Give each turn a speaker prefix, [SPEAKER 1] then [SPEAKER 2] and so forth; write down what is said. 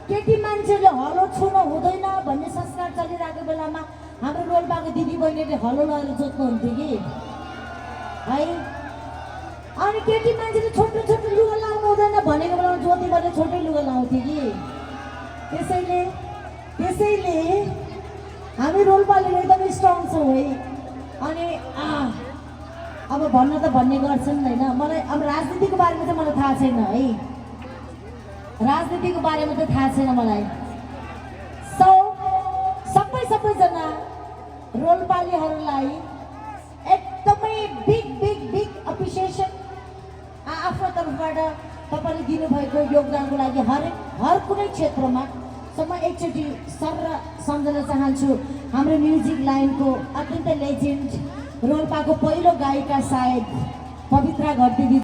[SPEAKER 1] केटी मान्छेले हलो छुनु हुँदैन भन्ने संस्कार चलिरहेको बेलामा हाम्रो रोल्पाको दिदी बहिनीले हलो लगाएर जोत्नुहुन्थ्यो कि है। अनि केटी मान्छेले छोटो छोटो लुगा लाउनु हुँदैन भनेको बेलामा जोती भने छोटै लुगा लाउँथ्यो कि। त्यसैले हामी रोल्पाले एकदमै स्ट्रङ छौँ है। अनि अब भन्न त भन्ने गर्छन् होइन, मलाई अब राजनीतिको बारेमा चाहिँ मलाई थाहा छैन है, राजनीतिको बारेमा त थाहा छैन मलाई। सबैजना रोल्पालीहरूलाई एकदमै बिग एप्रिसिएसन आफ्नो तर्फबाट तपाईँले दिनुभएको योगदानको लागि हर कुनै क्षेत्रमा। म एकचोटि सर सम्झन चाहन्छु हाम्रो म्युजिक लाइनको अत्यन्तै लेजेन्ड रोल्पाको पहिलो गायिका सायद पवित्रा घरती